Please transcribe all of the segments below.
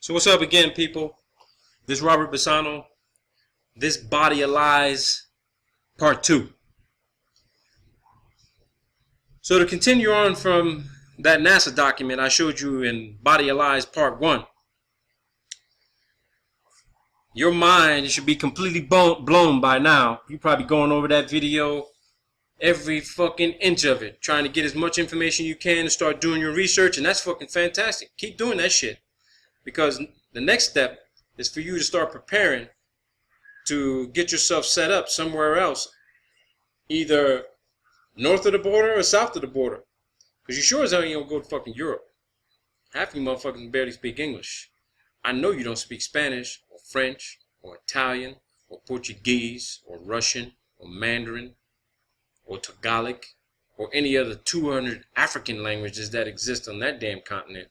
So what's up again, people? This is Robert Bassano. This Body of Lies, Part 2. So to continue on from that NASA document I showed you in Body of Lies, Part 1. Your mind should be completely blown by now. You're probably going over that video, every fucking inch of it, trying to get as much information you can and start doing your research, and that's fucking fantastic. Keep doing that shit. Because the next step is for you to start preparing to get yourself set up somewhere else, either north of the border or south of the border. Because you sure as hell ain't gonna go to fucking Europe. Half of you motherfuckers barely speak English. I know you don't speak Spanish or French or Italian or Portuguese or Russian or Mandarin or Tagalog or any other 200 African languages that exist on that damn continent.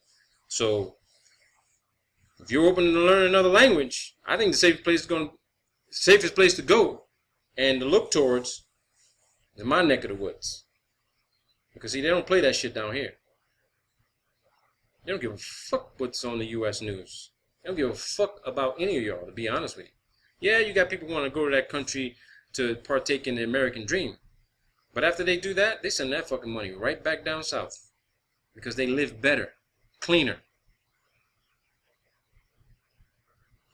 So if you're open to learn another language, I think the safest place to go and to look towards is my neck of the woods. Because see, they don't play that shit down here. They don't give a fuck what's on the U.S. news. They don't give a fuck about any of y'all, to be honest with you. Yeah, you got people who want to go to that country to partake in the American dream. But after they do that, they send that fucking money right back down south. Because they live better, cleaner.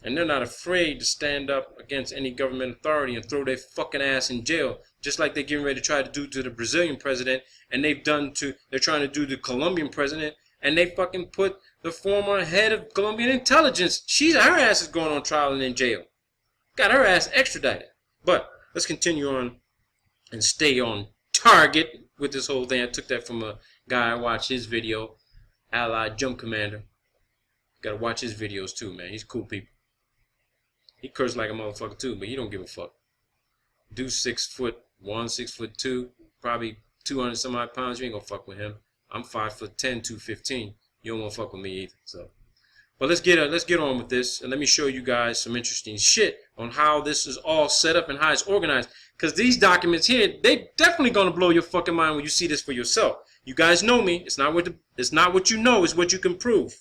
And they're not afraid to stand up against any government authority and throw their fucking ass in jail, just like they're getting ready to try to do to the Brazilian president, and they're trying to do to the Colombian president, and they fucking put the former head of Colombian intelligence. Her ass is going on trial and in jail. Got her ass extradited. But let's continue on and stay on target with this whole thing. I took that from a guy I watched his video, Allied Jump Commander. Gotta watch his videos too, man. He's cool people. He cursed like a motherfucker too, but he don't give a fuck. Dude 6'1", 6'2", probably 200 some odd pounds. You ain't gonna fuck with him. I'm 5'10", 215. You don't wanna fuck with me either. So, but let's get on with this, and let me show you guys some interesting shit on how this is all set up and how it's organized. Because these documents here, they definitely gonna blow your fucking mind when you see this for yourself. You guys know me. It's not what you know. It's what you can prove.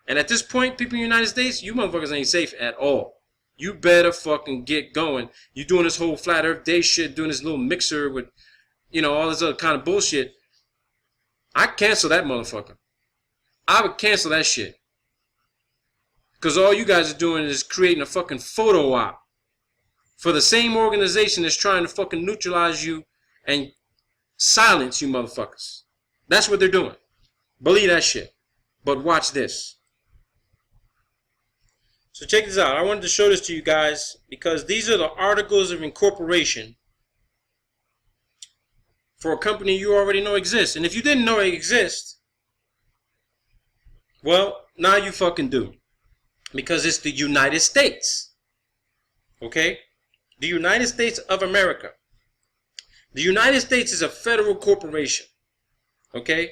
And at this point, people in the United States, you motherfuckers ain't safe at all. You better fucking get going. You doing this whole flat earth day shit, doing this little mixer with, you know, all this other kind of bullshit. I cancel that motherfucker. I would cancel that shit. Because all you guys are doing is creating a fucking photo op for the same organization that's trying to fucking neutralize you and silence you motherfuckers. That's what they're doing. Believe that shit. But watch this. So check this out. I wanted to show this to you guys because these are the articles of incorporation for a company you already know exists. And if you didn't know it exists, well, now you fucking do. Because it's the United States. Okay? The United States of America. The United States is a federal corporation. Okay?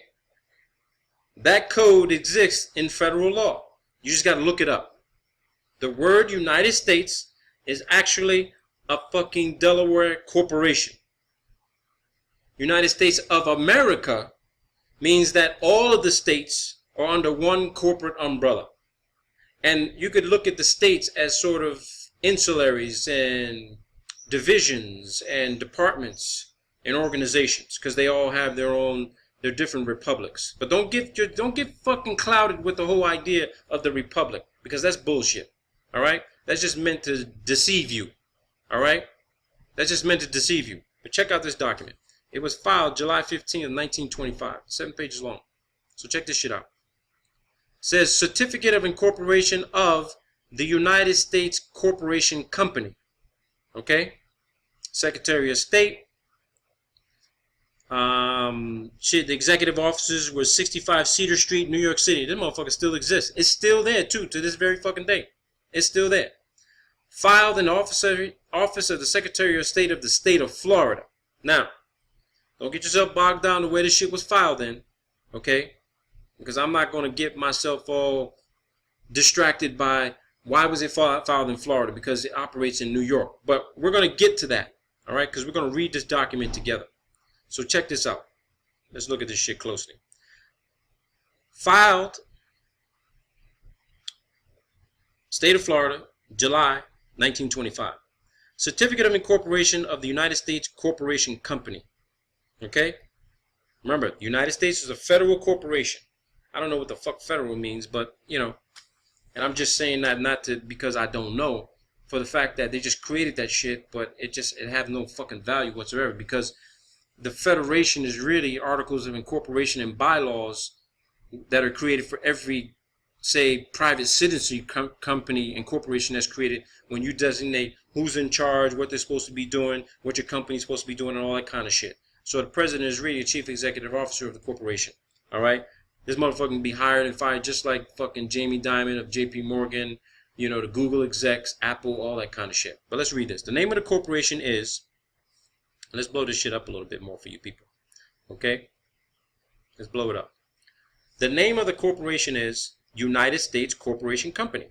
That code exists in federal law. You just got to look it up. The word United States is actually a fucking Delaware corporation. United States of America means that all of the states are under one corporate umbrella. And you could look at the states as sort of insularies and divisions and departments and organizations because they all have their different republics. But don't get fucking clouded with the whole idea of the republic because that's bullshit. All right? That's just meant to deceive you. All right? That's just meant to deceive you. But check out this document. It was filed July 15th, 1925. 7 pages long. So check this shit out. It says Certificate of Incorporation of the United States Corporation Company. Okay? Secretary of State. The executive offices was 65 Cedar Street, New York City. This motherfucker still exists. It's still there too, to this very fucking day. It's still there. Filed in the office of the Secretary of State of the state of Florida. Now, don't get yourself bogged down to where this shit was filed in. Okay? Because I'm not going to get myself all distracted by why was it filed in Florida? Because it operates in New York. But we're going to get to that. Alright? Because we're going to read this document together. So check this out. Let's look at this shit closely. Filed State of Florida, July 1925. Certificate of Incorporation of the United States Corporation Company. Okay? Remember, the United States is a federal corporation. I don't know what the fuck federal means, but, you know, and I'm just saying that not to because I don't know, for the fact that they just created that shit, but it have no fucking value whatsoever, because the federation is really articles of incorporation and bylaws that are created for every, say, private citizen company and corporation that's created, when you designate who's in charge, what they're supposed to be doing, what your company's supposed to be doing, and all that kind of shit. So the president is really the chief executive officer of the corporation. All right? This motherfucker can be hired and fired just like fucking Jamie Dimon of JP Morgan, you know, the Google execs, Apple, all that kind of shit. But let's read this. The name of the corporation is, let's blow this shit up a little bit more for you people. Okay? Let's blow it up. The name of the corporation is United States Corporation Company.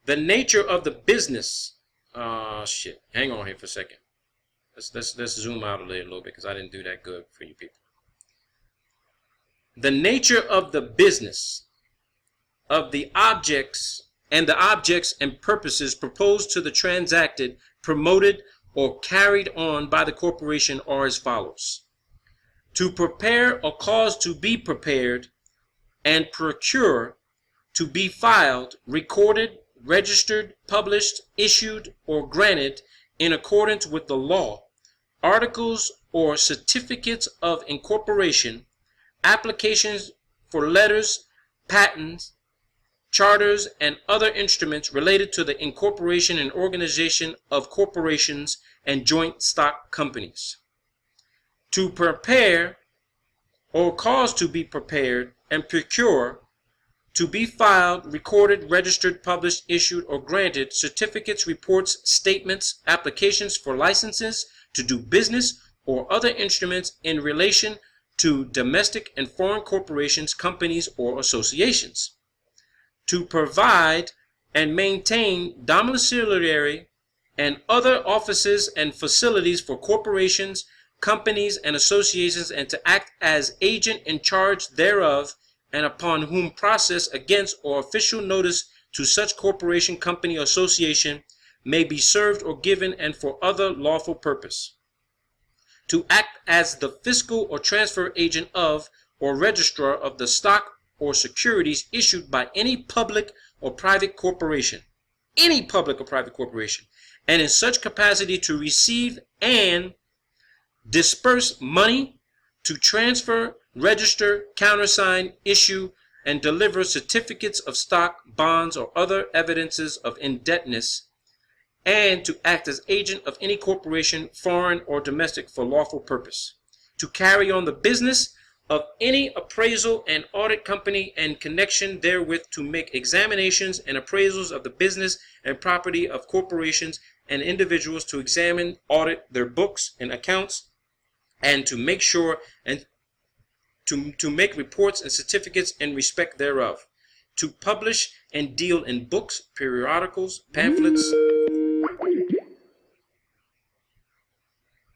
The nature of the business. Shit. Hang on here for a second. Let's zoom out a little bit because I didn't do that good for you people. The nature of the business of the objects and purposes proposed to the transacted, promoted, or carried on by the corporation are as follows. To prepare or cause to be prepared and procure, to be filed, recorded, registered, published, issued, or granted in accordance with the law, articles or certificates of incorporation, applications for letters, patents, charters, and other instruments related to the incorporation and organization of corporations and joint stock companies. To prepare or cause to be prepared and procure, to be filed, recorded, registered, published, issued, or granted certificates, reports, statements, applications for licenses to do business or other instruments in relation to domestic and foreign corporations, companies, or associations. To provide and maintain domiciliary and other offices and facilities for corporations, companies, and associations, and to act as agent in charge thereof, and upon whom process against or official notice to such corporation, company, or association may be served or given, and for other lawful purpose. To act as the fiscal or transfer agent of or registrar of the stock or securities issued by any public or private corporation, and in such capacity to receive and disperse money, to transfer, register, countersign, issue, and deliver certificates of stock, bonds, or other evidences of indebtedness, and to act as agent of any corporation, foreign or domestic, for lawful purpose. To carry on the business of any appraisal and audit company and connection therewith, to make examinations and appraisals of the business and property of corporations and individuals, to examine, audit their books and accounts, and to make sure and to make reports and certificates in respect thereof. To publish and deal in books, periodicals, pamphlets.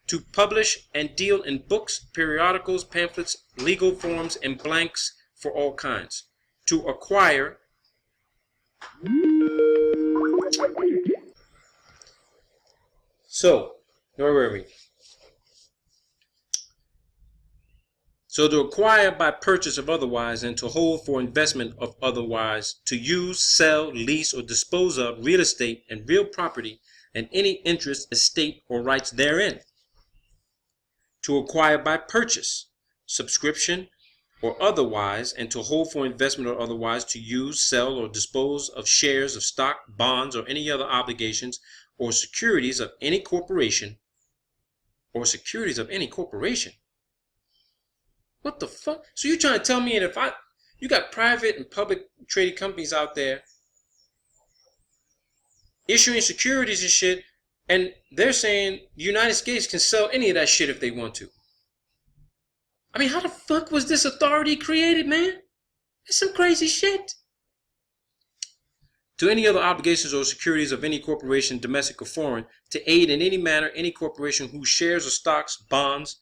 To publish and deal in books, periodicals, pamphlets, legal forms, and blanks for all kinds. To acquire. So, where were we? So to acquire by purchase of otherwise, and to hold for investment of otherwise, to use, sell, lease, or dispose of real estate and real property, and any interest, estate, or rights therein. To acquire by purchase, subscription, or otherwise, and to hold for investment or otherwise, to use, sell, or dispose of shares of stock, bonds, or any other obligations, or securities of any corporation, What the fuck? So you trying to tell me that you got private and public traded companies out there issuing securities and shit, and they're saying the United States can sell any of that shit if they want to. I mean, how the fuck was this authority created, man? That's some crazy shit. To any other obligations or securities of any corporation, domestic or foreign, to aid in any manner any corporation whose shares or stocks, bonds,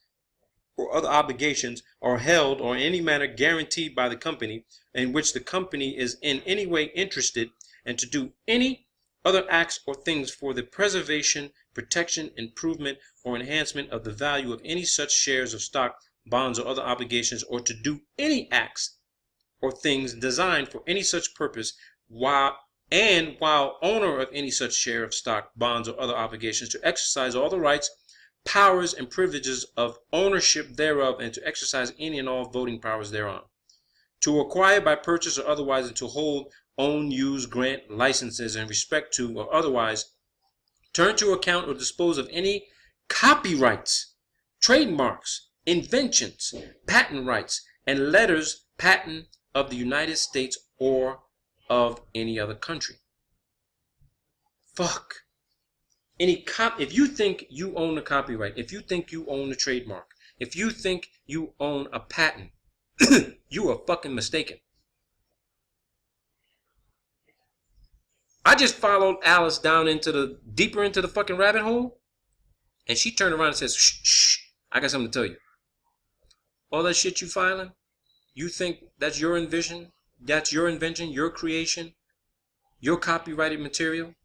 or other obligations are held or in any manner guaranteed by the company in which the company is in any way interested, and to do any other acts or things for the preservation, protection, improvement, or enhancement of the value of any such shares of stock, bonds, or other obligations, or to do any acts or things designed for any such purpose, while owner of any such share of stock, bonds, or other obligations, to exercise all the rights, powers, and privileges of ownership thereof, and to exercise any and all voting powers thereon, to acquire by purchase or otherwise, and to hold, own, use, grant licenses in respect to, or otherwise turn to account or dispose of any copyrights, trademarks, inventions, patent rights, and letters patent of the United States or of any other country. Fuck. If you think you own a copyright, if you think you own a trademark, if you think you own a patent, you are fucking mistaken. I just followed Alice down deeper into the fucking rabbit hole, and she turned around and says, shh, shh, I got something to tell you. All that shit you filing, you think that's your invention, your creation, your copyrighted material?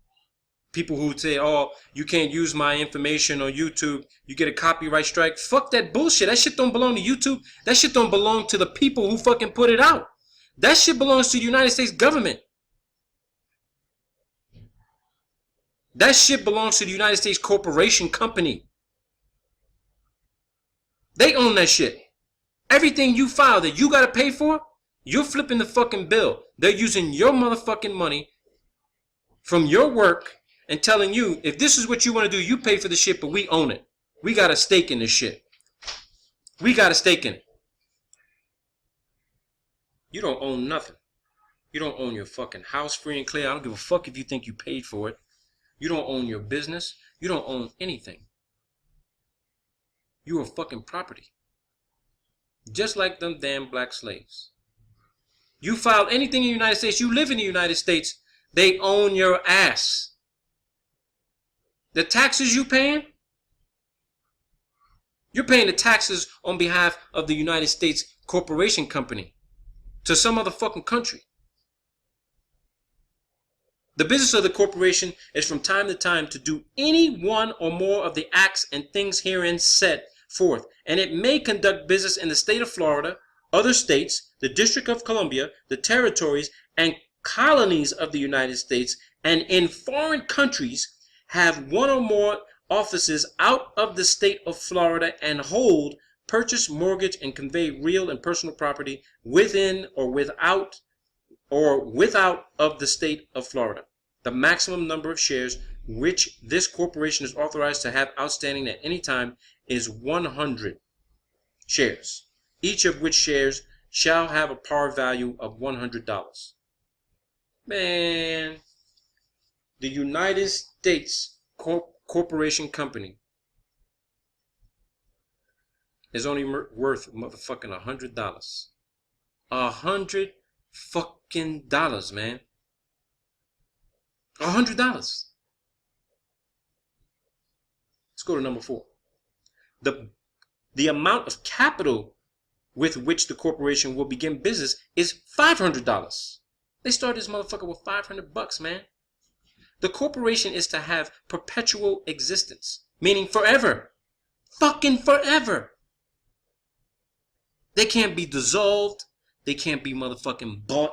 People who say, oh, you can't use my information on YouTube, you get a copyright strike. Fuck that bullshit. That shit don't belong to YouTube. That shit don't belong to the people who fucking put it out. That shit belongs to the United States government. That shit belongs to the United States Corporation Company. They own that shit. Everything you file that you gotta pay for, you're flipping the fucking bill. They're using your motherfucking money from your work and telling you, if this is what you want to do, you pay for the shit, but we own it. We got a stake in this shit. We got a stake in it. You don't own nothing. You don't own your fucking house free and clear. I don't give a fuck if you think you paid for it. You don't own your business. You don't own anything. You are fucking property. Just like them damn black slaves. You filed anything in the United States, you live in the United States, they own your ass. The taxes you paying? You're paying the taxes on behalf of the United States Corporation Company to some other fucking country. The business of the corporation is from time to time to do any one or more of the acts and things herein set forth, and it may conduct business in the state of Florida, other states, the District of Columbia, the territories and colonies of the United States, and in foreign countries, have one or more offices out of the state of Florida, and hold, purchase, mortgage, and convey real and personal property within or without of the state of Florida. The maximum number of shares which this corporation is authorized to have outstanding at any time is 100 shares, each of which shares shall have a par value of $100. Man, the United States Corporation Company is only worth motherfucking $100. $100 fucking dollars, man. $100. Let's go to number 4. The amount of capital with which the corporation will begin business is $500. They started this motherfucker with $500, man. The corporation is to have perpetual existence, meaning forever. Fucking forever. They can't be dissolved. They can't be motherfucking bought.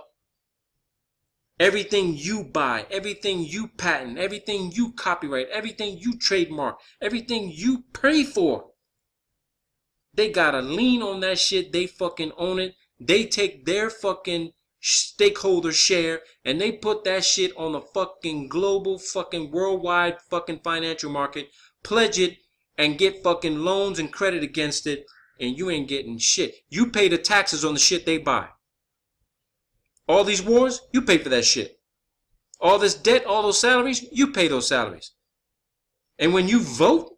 Everything you buy, everything you patent, everything you copyright, everything you trademark, everything you pay for, they got a lien on that shit. They fucking own it. They take their fucking stakeholder share and they put that shit on the fucking global fucking worldwide fucking financial market, pledge it and get fucking loans and credit against it, and you ain't getting shit. You pay the taxes on the shit they buy. All these wars, you pay for that shit. All this debt, all those salaries, you pay those salaries. And when you vote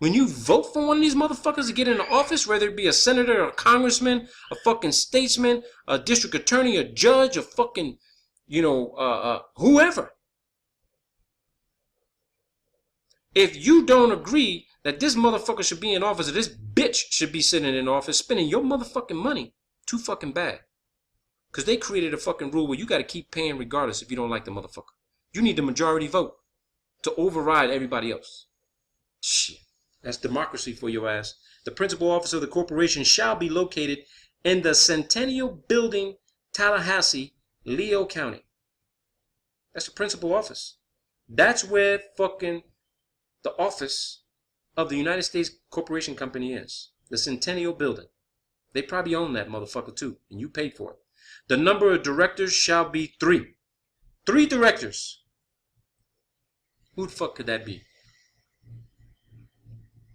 for one of these motherfuckers to get into office, whether it be a senator, a congressman, a fucking statesman, a district attorney, a judge, a fucking, whoever. If you don't agree that this motherfucker should be in office, or this bitch should be sitting in office spending your motherfucking money too fucking bad. Because they created a fucking rule where you got to keep paying regardless if you don't like the motherfucker. You need the majority vote to override everybody else. Shit. That's democracy for your ass. The principal office of the corporation shall be located in the Centennial Building, Tallahassee, Leo County. That's the principal office. That's where fucking the office of the United States Corporation Company is. The Centennial Building. They probably own that motherfucker too, and you paid for it. The number of directors shall be 3. 3 directors. Who the fuck could that be?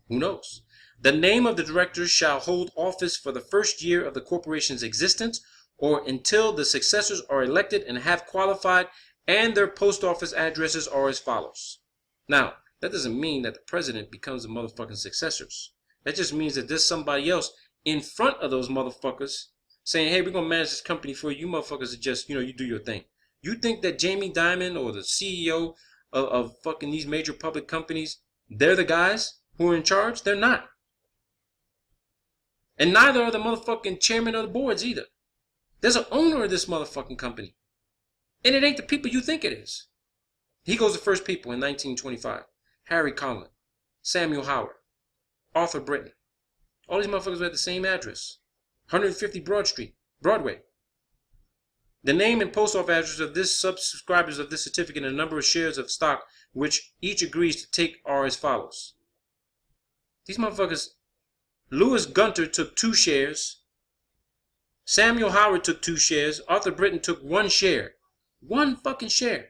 Who knows? The name of the directors shall hold office for the first year of the corporation's existence or until the successors are elected and have qualified, and their post office addresses are as follows. Now, that doesn't mean that the president becomes the motherfucking successors. That just means that there's somebody else in front of those motherfuckers saying, hey, we're going to manage this company for you. You motherfuckers are just, you do your thing. You think that Jamie Dimon or the CEO of fucking these major public companies, they're the guys who are in charge? They're not. And neither are the motherfucking chairman of the boards either. There's an owner of this motherfucking company. And it ain't the people you think it is. He goes to first people in 1925. Harry Conlon, Samuel Howard, Arthur Britton. All these motherfuckers were at the same address. 150 Broad Street, Broadway. The name and post office address of this subscribers of this certificate and the number of shares of stock which each agrees to take are as follows. These motherfuckers, Louis Gunter took 2 shares. Samuel Howard took 2 shares. Arthur Britton took 1 share. 1 fucking share.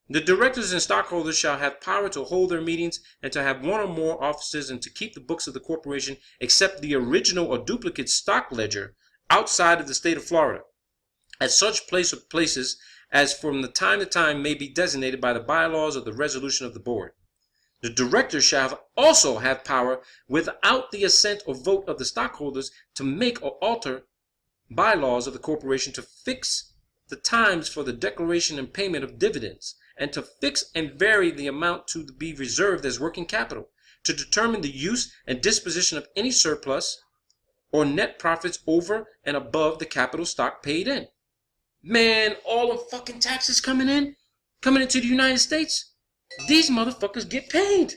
The directors and stockholders shall have power to hold their meetings and to have 1 or more offices and to keep the books of the corporation except the original or duplicate stock ledger outside of the state of Florida at such places as from the time to time may be designated by the bylaws or the resolution of the board. The directors shall also have power without the assent or vote of the stockholders to make or alter bylaws of the corporation, to fix the times for the declaration and payment of dividends, and to fix and vary the amount to be reserved as working capital, to determine the use and disposition of any surplus or net profits over and above the capital stock paid in. Man, all the fucking taxes coming into the United States, these motherfuckers get paid.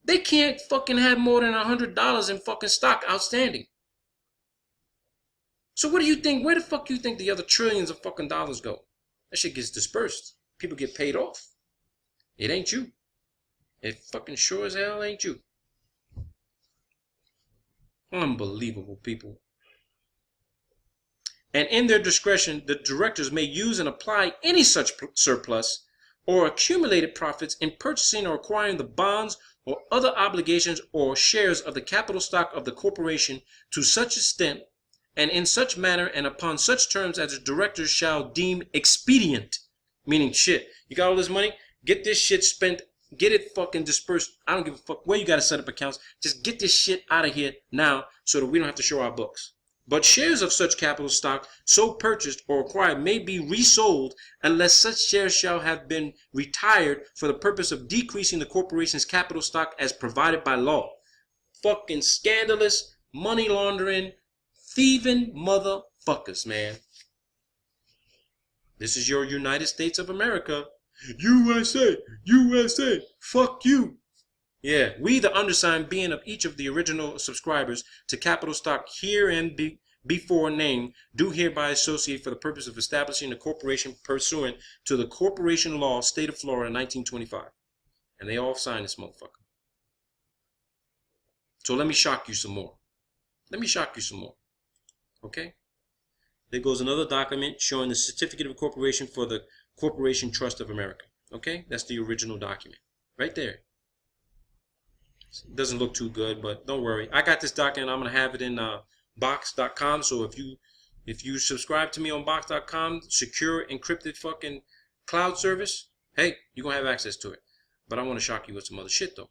They can't fucking have more than $100 in fucking stock outstanding. So what do you think? Where the fuck you think the other trillions of fucking dollars go? That shit gets dispersed. People get paid off. It ain't you. It fucking sure as hell ain't you. Unbelievable, people. And in their discretion, the directors may use and apply any such surplus or accumulated profits in purchasing or acquiring the bonds or other obligations or shares of the capital stock of the corporation to such extent and in such manner and upon such terms as the directors shall deem expedient. Meaning, shit, you got all this money, get this shit spent, get it fucking dispersed. I don't give a fuck where you got to set up accounts. Just get this shit out of here now so that we don't have to show our books. But shares of such capital stock so purchased or acquired may be resold unless such shares shall have been retired for the purpose of decreasing the corporation's capital stock as provided by law. Fucking scandalous, money laundering, thieving motherfuckers, man. This is your United States of America. USA, USA, fuck you. Yeah, we, the undersigned, being of each of the original subscribers to capital stock herein before named, do hereby associate for the purpose of establishing a corporation pursuant to the Corporation Law, State of Florida, 1925. And they all signed this motherfucker. So let me shock you some more. Let me shock you some more. Okay? There goes another document showing the certificate of incorporation for the Corporation Trust of America. Okay? That's the original document. Right there. It doesn't look too good, but don't worry. I got this document. I'm going to have it in box.com. So if you subscribe to me on box.com, secure encrypted fucking cloud service, hey, you're going to have access to it. But I want to shock you with some other shit, though.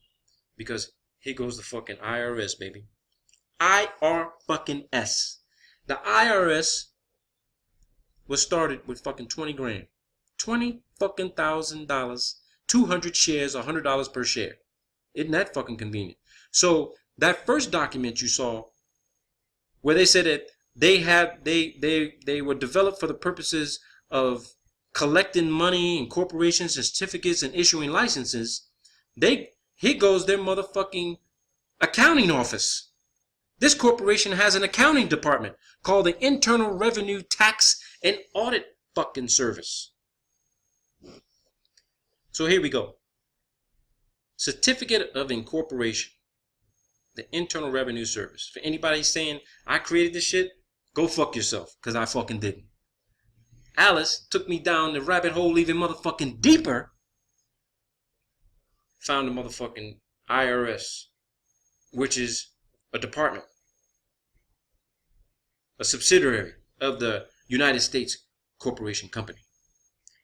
Because here goes the fucking IRS, baby. IR-fucking-S. The IRS was started with fucking 20 grand. $20 fucking $1,000 200 shares, $100 per share. Isn't that fucking convenient? So that first document you saw, where they said that they were developed for the purposes of collecting money in corporations and certificates and issuing licenses, here goes their motherfucking accounting office. This corporation has an accounting department called the Internal Revenue Tax and Audit fucking Service. So here we go. Certificate of Incorporation. The Internal Revenue Service. For anybody saying, I created this shit, go fuck yourself, because I fucking didn't. Alice took me down the rabbit hole even motherfucking deeper. Found the motherfucking IRS, which is a department, a subsidiary of the United States Corporation Company.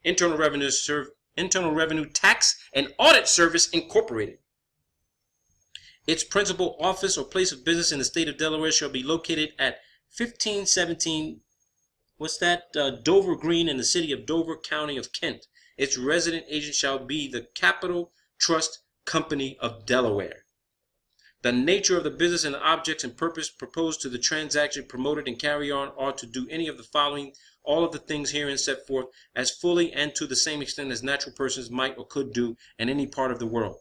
Internal Revenue Tax and Audit Service Incorporated. Its principal office or place of business in the state of Delaware shall be located at 1517, Dover Green in the city of Dover, county of Kent. Its resident agent shall be the Capital Trust Company of Delaware. The nature of the business and the objects and purpose proposed to the transaction promoted and carry on are to do any of the following, all of the things herein set forth, as fully and to the same extent as natural persons might or could do in any part of the world.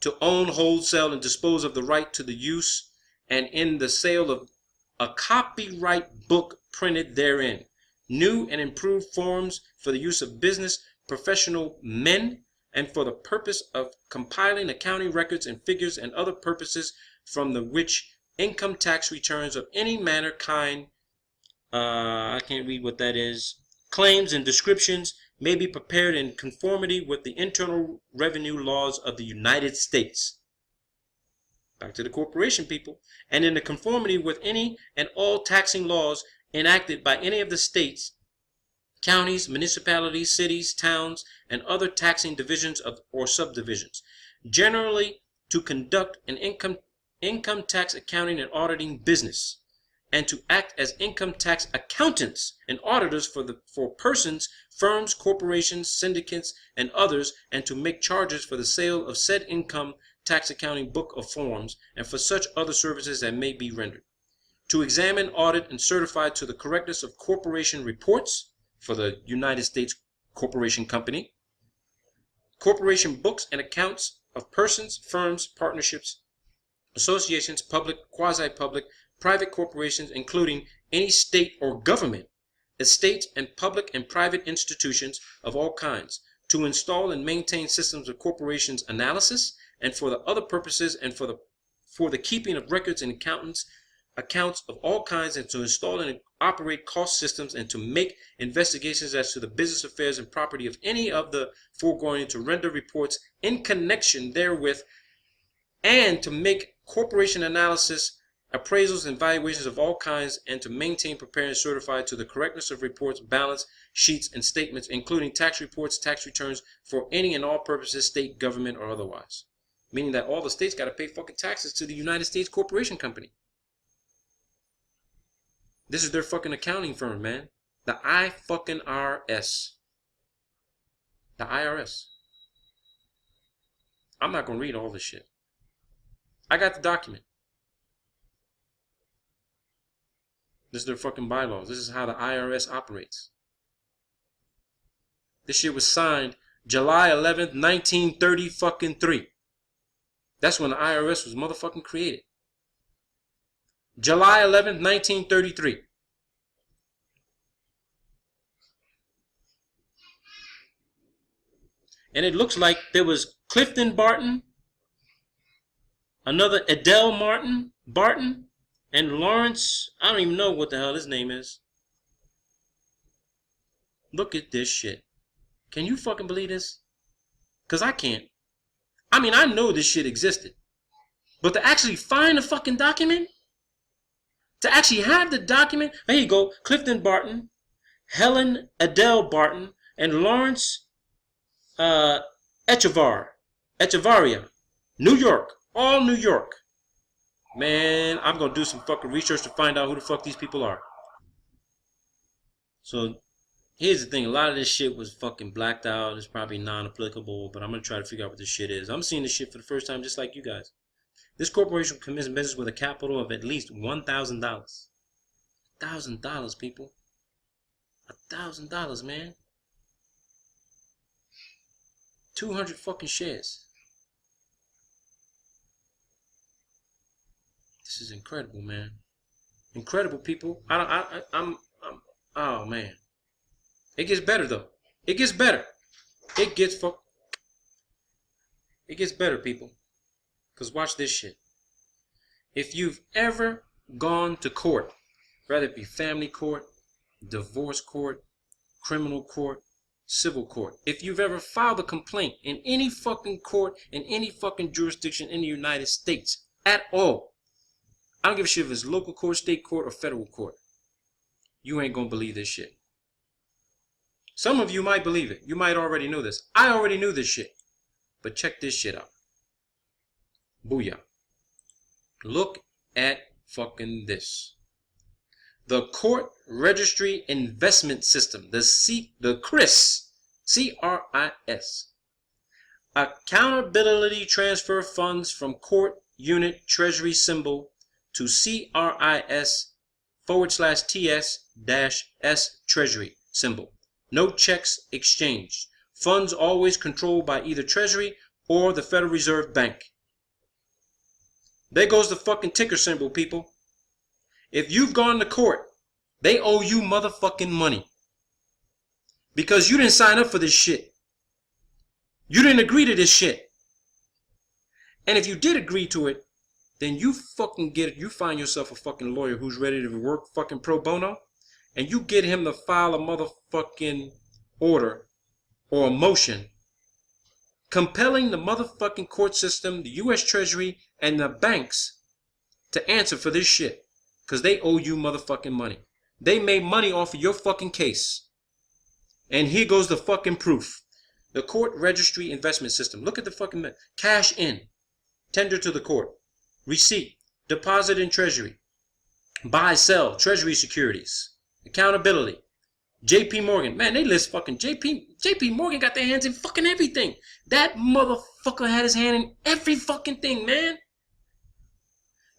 To own, hold, sell, and dispose of the right to the use and in the sale of a copyright book printed therein, new and improved forms for the use of business professional men, and for the purpose of compiling accounting records and figures and other purposes from the which income tax returns of any manner, kind, I can't read what that is, claims and descriptions may be prepared in conformity with the internal revenue laws of the United States. Back to the corporation people. And in the conformity with any and all taxing laws enacted by any of the states, counties, municipalities, cities, towns, and other taxing divisions or subdivisions, generally to conduct an income tax accounting and auditing business, and to act as income tax accountants and auditors for persons, firms, corporations, syndicates, and others, and to make charges for the sale of said income tax accounting book of forms, and for such other services that may be rendered. To examine, audit, and certify to the correctness of corporation reports for the United States Corporation Company, corporation books and accounts of persons, firms, partnerships, associations, public, quasi-public, private corporations, including any state or government, estates, and public and private institutions of all kinds, to install and maintain systems of corporations analysis, and for the other purposes, and for the keeping of records and accounts of all kinds, and to install and operate cost systems, and to make investigations as to the business affairs and property of any of the foregoing, to render reports in connection therewith, and to make corporation analysis, appraisals, and valuations of all kinds, and to maintain, prepare, and certify to the correctness of reports, balance sheets, and statements, including tax reports, tax returns, for any and all purposes, state government or otherwise. Meaning that all the states got to pay fucking taxes to the United States Corporation Company. This is their fucking accounting firm, man. The I-fucking-R-S. The IRS. I'm not going to read all this shit. I got the document. This is their fucking bylaws. This is how the IRS operates. This shit was signed July 11th, 1930 fucking 3. That's when the IRS was motherfucking created. July 11th, 1933. And it looks like there was Clifton Barton, another Adele Barton, and Lawrence, I don't even know what the hell his name is. Look at this shit. Can you fucking believe this? Because I can't. I mean, I know this shit existed. But to actually find the fucking document, to actually have the document, there you go, Clifton Barton, Helen Adele Barton, and Lawrence Echevarria, New York, all New York. Man, I'm going to do some fucking research to find out who the fuck these people are. So, Here's the thing, a lot of this shit was fucking blacked out. It's probably non-applicable, but I'm gonna try to figure out what this shit is. I'm seeing this shit for the first time just like you guys. This corporation commits business with a capital of at least $1,000. $1,000, people. $1,000, man. 200 fucking shares. This is incredible, man. Incredible, people. I'm oh man. It gets better though. It gets better. It gets better, people. Cause watch this shit. If you've ever gone to court, whether it be family court, divorce court, criminal court, civil court, if you've ever filed a complaint in any fucking court, in any fucking jurisdiction in the United States at all, I don't give a shit if it's local court, state court, or federal court, you ain't gonna believe this shit. Some of you might believe it. You might already know this. I already knew this shit. But check this shit out. Booyah. Look at fucking this. The Court Registry Investment System, the CRIS, C-R-I-S. Accountability transfer funds from court unit treasury symbol to CRIS/TS-S treasury symbol. No checks exchanged. Funds always controlled by either Treasury or the Federal Reserve Bank. There goes the fucking ticker symbol, people. If you've gone to court, they owe you motherfucking money. Because you didn't sign up for this shit. You didn't agree to this shit. And if you did agree to it, then you fucking get it. You find yourself a fucking lawyer who's ready to work fucking pro bono. And you get him to file a motherfucking order or a motion compelling the motherfucking court system, the U.S. Treasury, and the banks to answer for this shit. Because they owe you motherfucking money. They made money off of your fucking case. And here goes the fucking proof. The Court Registry Investment System. Look at the fucking cash in. Tender to the court. Receipt. Deposit in Treasury. Buy, sell. Treasury securities. Accountability. JP Morgan. Man, they list fucking JP Morgan got their hands in fucking everything. That motherfucker had his hand in every fucking thing, man.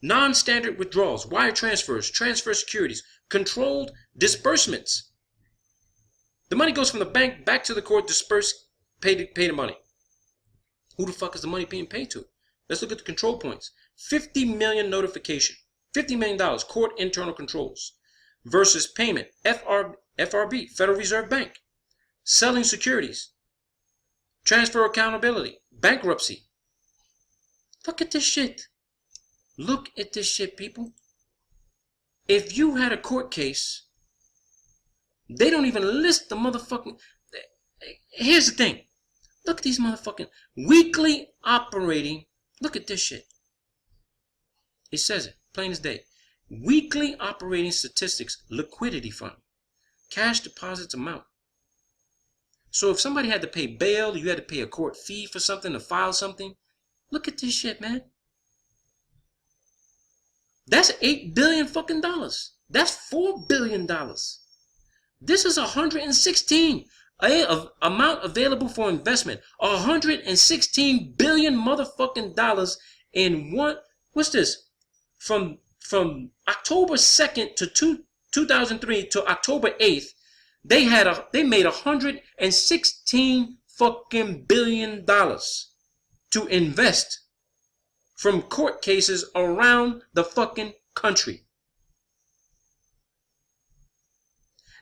Non-standard withdrawals, wire transfers, transfer securities, controlled disbursements. The money goes from the bank back to the court, disperse, pay the money. Who the fuck is the money being paid to? Let's look at the control points. 50 million notification. $50 million court internal controls. Versus payment, FRB, Federal Reserve Bank, selling securities, transfer accountability, bankruptcy. Look at this shit. Look at this shit, people. If you had a court case, they don't even list the motherfucking... Here's the thing. Look at these motherfucking weekly operating... Look at this shit. It says it, plain as day. Weekly operating statistics, liquidity fund, cash deposits amount. So if somebody had to pay bail, you had to pay a court fee for something, to file something, look at this shit, man. That's $8 billion fucking dollars. That's $4 billion. This is 116 amount available for investment. 116 billion motherfucking dollars in one. What's this? From October 2nd to 2003 to October 8th, they made 116 fucking billion dollars to invest from court cases around the fucking country.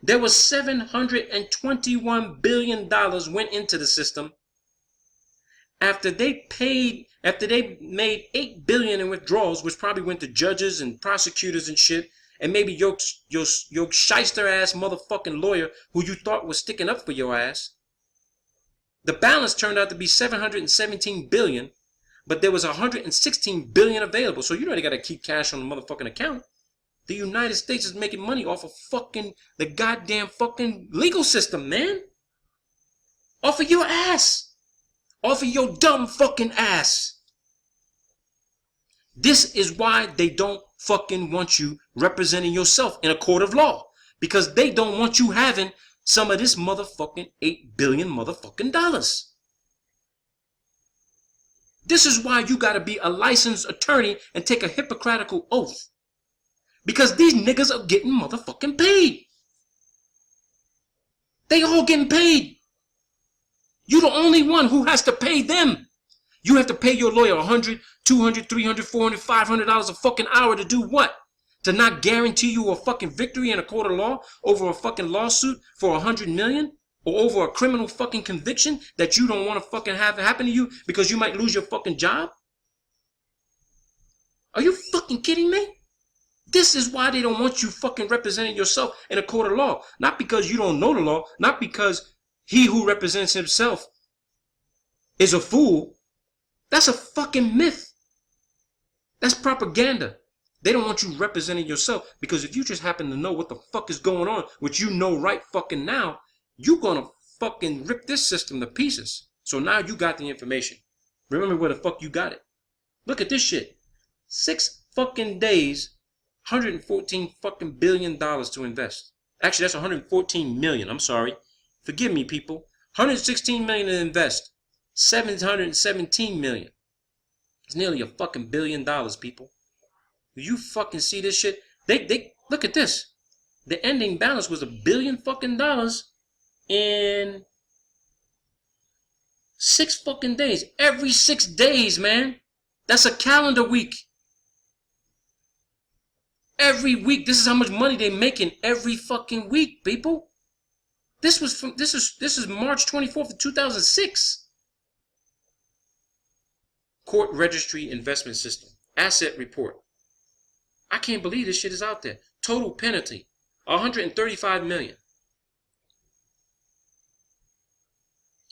There was $721 billion went into the system after they made $8 billion in withdrawals, which probably went to judges and prosecutors and shit, and maybe your shyster ass motherfucking lawyer who you thought was sticking up for your ass. The balance turned out to be $717 billion, but there was $116 billion available. So you know they gotta keep cash on the motherfucking account. The United States is making money off of fucking the goddamn fucking legal system, man. Off of your ass. Off of your dumb fucking ass. This is why they don't fucking want you representing yourself in a court of law. Because they don't want you having some of this motherfucking $8 billion motherfucking dollars. This is why you gotta be a licensed attorney and take a Hippocratical oath. Because these niggas are getting motherfucking paid. They all getting paid. You the only one who has to pay them. You have to pay your lawyer $100, $200, $300, $400, $500 a fucking hour to do what? To not guarantee you a fucking victory in a court of law over a fucking lawsuit for $100 million? Or over a criminal fucking conviction that you don't want to fucking have happen to you because you might lose your fucking job? Are you fucking kidding me? This is why they don't want you fucking representing yourself in a court of law. Not because you don't know the law. Not because he who represents himself is a fool. That's a fucking myth. That's propaganda. They don't want you representing yourself because if you just happen to know what the fuck is going on, which you know right fucking now, you're gonna fucking rip this system to pieces. So now you got the information. Remember where the fuck you got it. Look at this shit. 6 fucking days, $114 fucking billion to invest. Actually, that's 114 million. I'm sorry. Forgive me, people. 116 million to invest. 717 million. It's nearly a fucking $1 billion, people. Do you fucking see this shit? They look at this. The ending balance was $1 billion fucking in 6 fucking days. Every 6 days, man. That's a calendar week. Every week. This is how much money they making every fucking week, people. This is March 24th of 2006. Court Registry Investment System. Asset report. I can't believe this shit is out there. Total penalty, $135 million.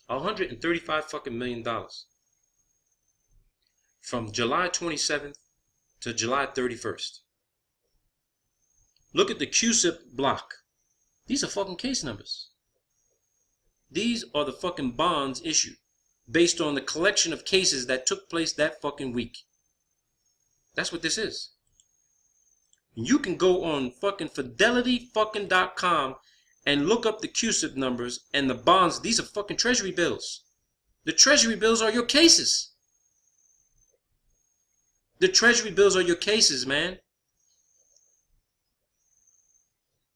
$135 fucking million. From July 27th to July 31st. Look at the QSIP block. These are fucking case numbers. These are the fucking bonds issued based on the collection of cases that took place that fucking week. That's what this is. You can go on fucking fidelityfucking.com and look up the QSIP numbers and the bonds. These are fucking treasury bills. The treasury bills are your cases. The treasury bills are your cases, man.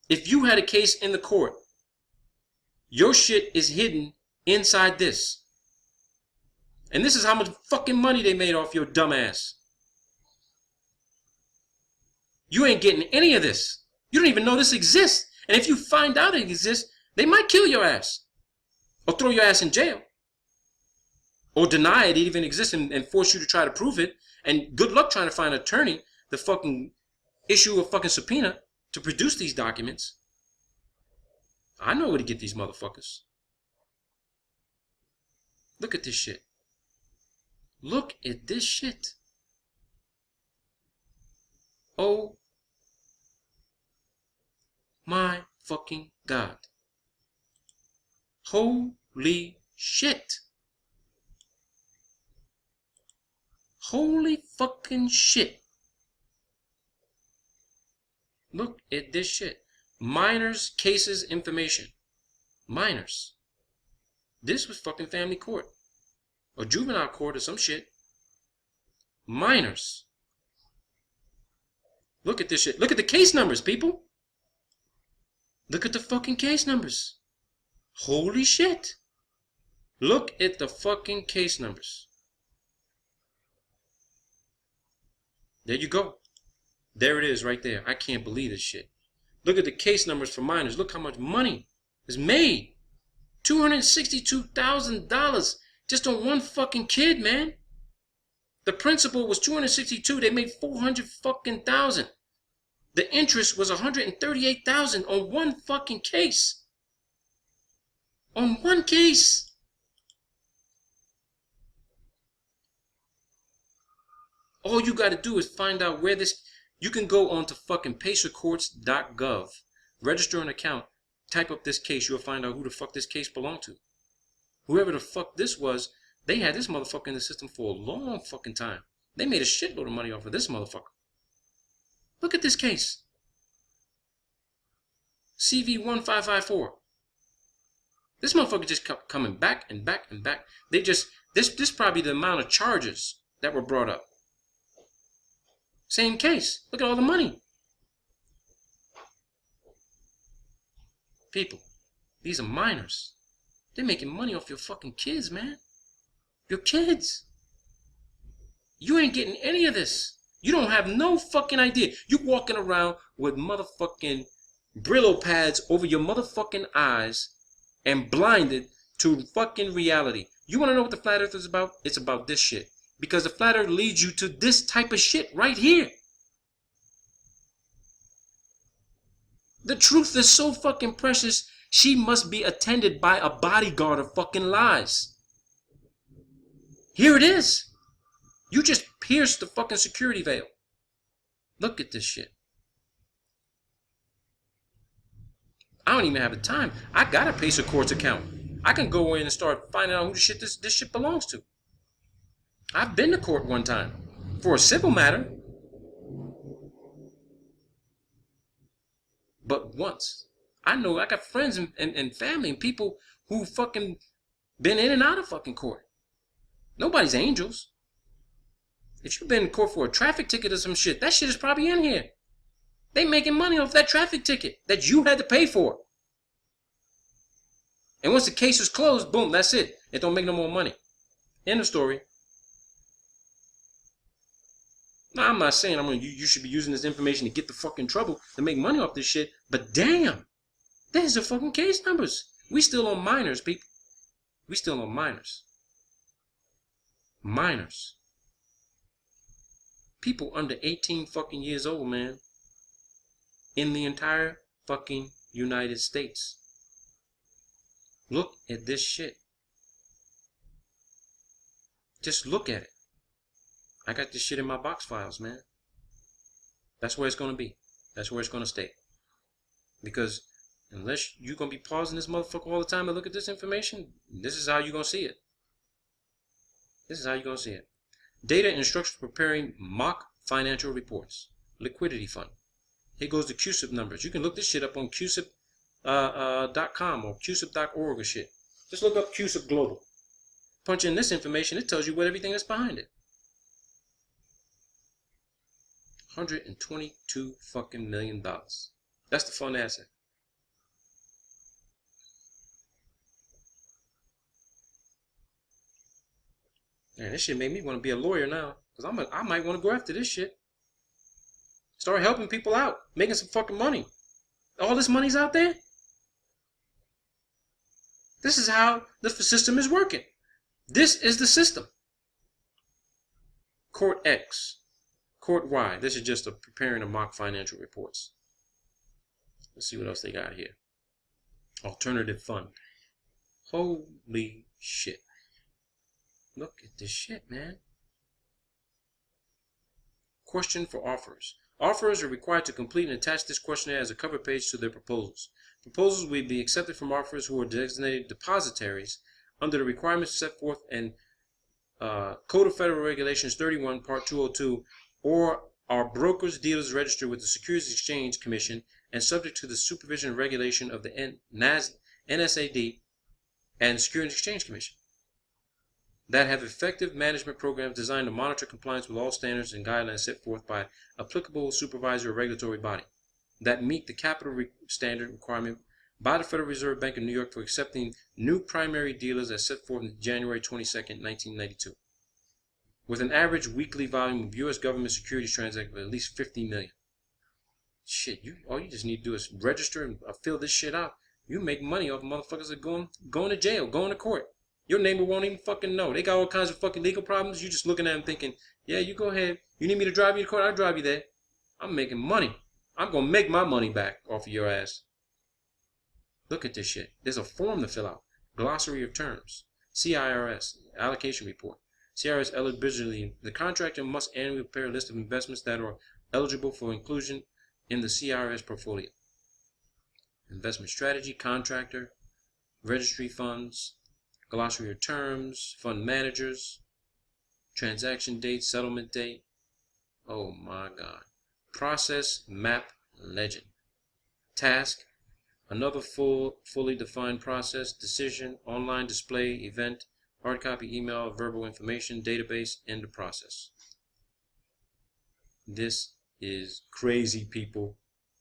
If you had a case in the court, your shit is hidden inside this. And this is how much fucking money they made off your dumb ass. You ain't getting any of this. You don't even know this exists. And if you find out it exists, they might kill your ass. Or throw your ass in jail. Or deny it even exists and force you to try to prove it. And good luck trying to find an attorney to fucking issue a fucking subpoena to produce these documents. I know where to get these motherfuckers. Look at this shit. Look at this shit. Oh my fucking God. Holy shit. Holy fucking shit. Look at this shit. Minors cases information. Minors. This was fucking family court. Or juvenile court or some shit. Minors. Look at this shit. Look at the case numbers, people. Look at the fucking case numbers. Holy shit. Look at the fucking case numbers. There you go. There it is right there. I can't believe this shit. Look at the case numbers for minors. Look how much money is made. $262,000 just on one fucking kid, man. The principal was $262,000. They made $400 fucking thousand. The interest was $138,000 on one fucking case. On one case. All you got to do is find out where this. You can go on to fucking pacercourts.gov, register an account, type up this case. You'll find out who the fuck this case belonged to. Whoever the fuck this was, they had this motherfucker in the system for a long fucking time. They made a shitload of money off of this motherfucker. Look at this case. CV1554. This motherfucker just kept coming back and back and back. They just, this probably the amount of charges that were brought up. Same case. Look at all the money. People, these are minors. They're making money off your fucking kids, man. Your kids. You ain't getting any of this. You don't have no fucking idea. You walking around with motherfucking Brillo pads over your motherfucking eyes and blinded to fucking reality. You want to know what the flat earth is about? It's about this shit. Because the flat earth leads you to this type of shit right here. The truth is so fucking precious, she must be attended by a bodyguard of fucking lies. Here it is. You just pierced the fucking security veil. Look at this shit. I don't even have the time. I got a Pacer Courts account. I can go in and start finding out who this shit belongs to. I've been to court one time for a civil matter. But once. I know I got friends and family and people who fucking been in and out of fucking court. Nobody's angels. If you've been in court for a traffic ticket or some shit, that shit is probably in here. They making money off that traffic ticket that you had to pay for. And once the case is closed, boom, that's it. It don't make no more money. End of story. Now, I'm not saying you should be using this information to get the fucking trouble to make money off this shit, but damn, there's the fucking case numbers. We still on minors, people. We still on minors. Minors. People under 18 fucking years old, man. In the entire fucking United States. Look at this shit. Just look at it. I got this shit in my box files, man. That's where it's going to be. That's where it's going to stay. Because unless you're going to be pausing this motherfucker all the time and look at this information, this is how you're going to see it. This is how you're going to see it. Data and instructions for preparing mock financial reports. Liquidity fund. Here goes the QSIP numbers. You can look this shit up on QSIP.com or QSIP.org or shit. Just look up QSIP Global. Punch in this information, it tells you what everything is behind it. 122 fucking $1 million. That's the fund asset. Man, this shit made me want to be a lawyer now. Because I might want to go after this shit. Start helping people out. Making some fucking money. All this money's out there. This is how the system is working. This is the system. Court X. Court Y. This is just preparing a mock financial reports. Let's see what else they got here. Alternative fund. Holy shit. Look at this shit, man. Question for offers. Offers are required to complete and attach this questionnaire as a cover page to their proposals. Proposals will be accepted from offers who are designated depositaries under the requirements set forth in Code of Federal Regulations 31, Part 202, or are brokers, dealers registered with the Securities Exchange Commission and subject to the supervision and regulation of the NSAD and Securities Exchange Commission, that have effective management programs designed to monitor compliance with all standards and guidelines set forth by applicable supervisory or regulatory body, that meet the capital standard requirement by the Federal Reserve Bank of New York for accepting new primary dealers as set forth on January 22nd, 1992, with an average weekly volume of U.S. government securities transacted of at least 50 million. Shit, all you just need to do is register and fill this shit out. You make money off motherfuckers that going to jail, going to court. Your neighbor won't even fucking know. They got all kinds of fucking legal problems. You just looking at them thinking, yeah, you go ahead. You need me to drive you to court? I'll drive you there. I'm making money. I'm going to make my money back off of your ass. Look at this shit. There's a form to fill out. Glossary of terms. CIRS. Allocation report. CIRS eligibility. The contractor must annually prepare a list of investments that are eligible for inclusion in the CIRS portfolio. Investment strategy. Contractor. Registry funds. Glossary of terms, fund managers, transaction date, settlement date. Oh my God. Process, map, legend. Task, Another fully defined process, decision, online display, event, hard copy, email, verbal information, database, end of process. This is crazy, people.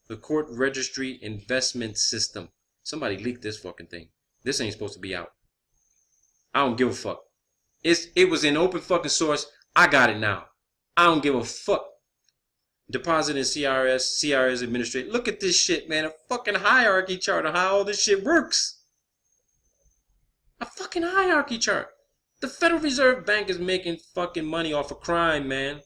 The court registry investment system. Somebody leaked this fucking thing. This ain't supposed to be out. I don't give a fuck. It was in open fucking source. I got it now. I don't give a fuck. Deposit in CRS administrator. Look at this shit, man. A fucking hierarchy chart of how all this shit works. A fucking hierarchy chart. The Federal Reserve Bank is making fucking money off of crime, man.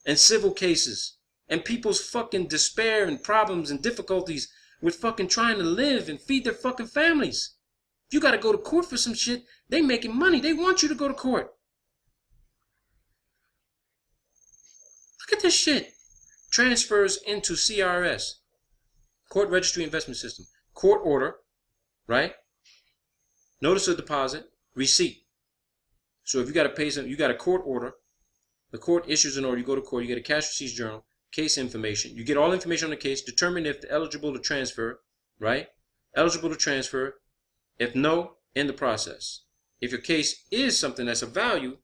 And civil cases. And people's fucking despair and problems and difficulties with fucking trying to live and feed their fucking families. If you gotta go to court for some shit, they making money. They want you to go to court. Look at this shit. Transfers into CRS. Court Registry Investment System. Court order, right? Notice of deposit, receipt. So if you got to pay something, you got a court order. The court issues an order. You go to court. You get a cash receipts journal, case information. You get all information on the case. Determine if they're eligible to transfer, right? Eligible to transfer. If no, end the process. If your case is something that's of value,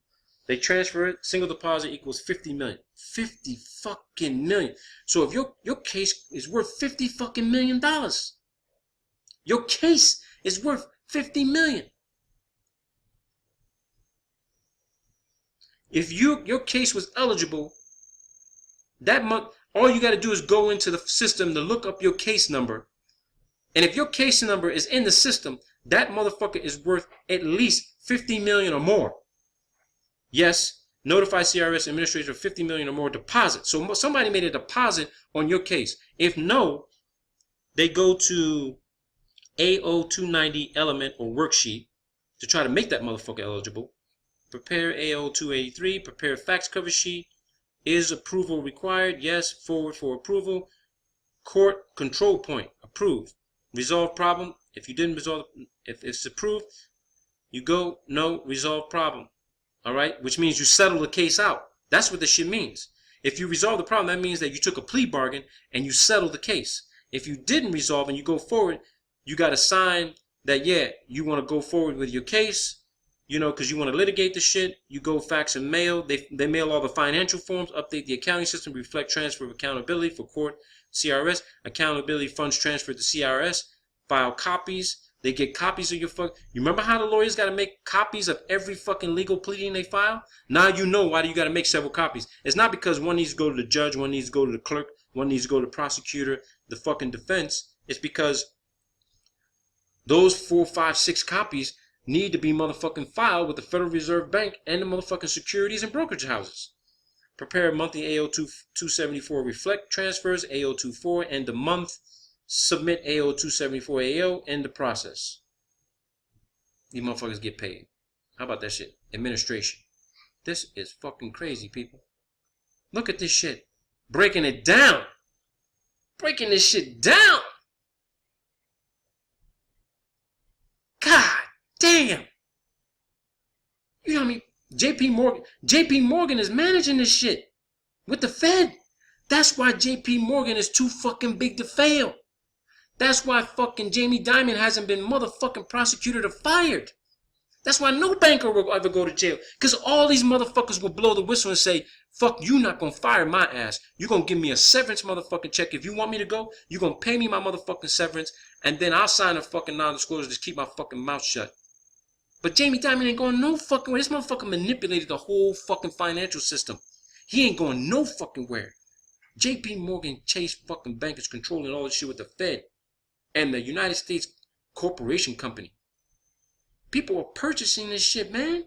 they transfer it. Single deposit equals 50 million. 50 fucking million. So if your case is worth 50 fucking million dollars, your case is worth 50 million. If your case was eligible, that month, all you got to do is go into the system to look up your case number. And if your case number is in the system, that motherfucker is worth at least 50 million or more. Yes, notify CRS administrator of 50 million or more deposit. So somebody made a deposit on your case. If no, they go to AO290 element or worksheet to try to make that motherfucker eligible. Prepare AO283, prepare fax cover sheet. Is approval required? Yes, forward for approval. Court control point, approved. Resolve problem. If you didn't resolve, if it's approved, you go, no, resolve problem. All right, which means you settle the case out. That's what this shit means. If you resolve the problem, that means that you took a plea bargain and you settled the case. If you didn't resolve and you go forward, you got to sign that, yeah, you want to go forward with your case, you know, because you want to litigate the shit. You go fax and mail. They mail all the financial forms, update the accounting system, reflect transfer of accountability for court, CRS, accountability funds transferred to CRS, file copies. They get copies of your You remember how the lawyers got to make copies of every fucking legal pleading they file? Now you know why do you got to make several copies. It's not because one needs to go to the judge, one needs to go to the clerk, one needs to go to the prosecutor, the fucking defense. It's because those 4, 5, 6 copies need to be motherfucking filed with the Federal Reserve Bank and the motherfucking securities and brokerage houses. Prepare monthly AO274 reflect transfers, AO24 end of month. Submit AO274 AO, end the process. These motherfuckers get paid. How about that shit? Administration. This is fucking crazy, people. Look at this shit. Breaking it down. Breaking this shit down. God damn. You know what I mean? JP Morgan is managing this shit with the Fed. That's why JP Morgan is too fucking big to fail. That's why fucking Jamie Dimon hasn't been motherfucking prosecuted or fired. That's why no banker will ever go to jail. Because all these motherfuckers will blow the whistle and say, fuck, you not going to fire my ass. You're going to give me a severance motherfucking check. If you want me to go, you're going to pay me my motherfucking severance. And then I'll sign a fucking non-disclosure to keep my fucking mouth shut. But Jamie Dimon ain't going no fucking way. This motherfucker manipulated the whole fucking financial system. He ain't going no fucking where. JP Morgan Chase fucking Bank is controlling all this shit with the Fed. And the United States Corporation Company. People are purchasing this shit, man.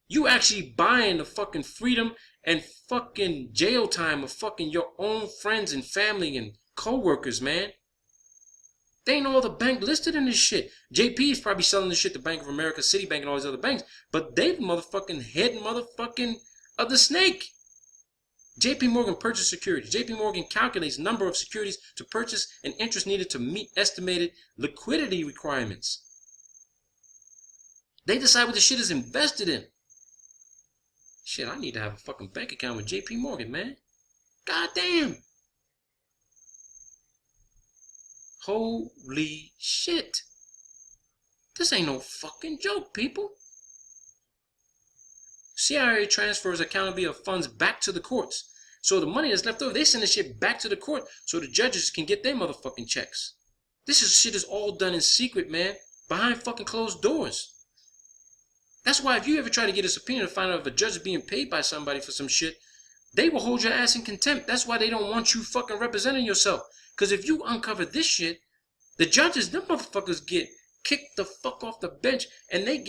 You actually buying the fucking freedom and fucking jail time of fucking your own friends and family and co-workers, man. They ain't all the bank listed in this shit. JP is probably selling this shit to Bank of America, Citibank, and all these other banks. But they the motherfucking head motherfucking of the snake. JP Morgan purchased securities. JP Morgan calculates number of securities to purchase and interest needed to meet estimated liquidity requirements. They decide what the shit is invested in. Shit, I need to have a fucking bank account with JP Morgan, man. God damn. Holy shit. This ain't no fucking joke, people. CRA transfers accountability of funds back to the courts. So the money that's left over, they send the shit back to the court so the judges can get their motherfucking checks. Shit is all done in secret, man. Behind fucking closed doors. That's why if you ever try to get a subpoena to find out if a judge is being paid by somebody for some shit, they will hold your ass in contempt. That's why they don't want you fucking representing yourself. Because if you uncover this shit, the judges, them motherfuckers get kicked the fuck off the bench, and they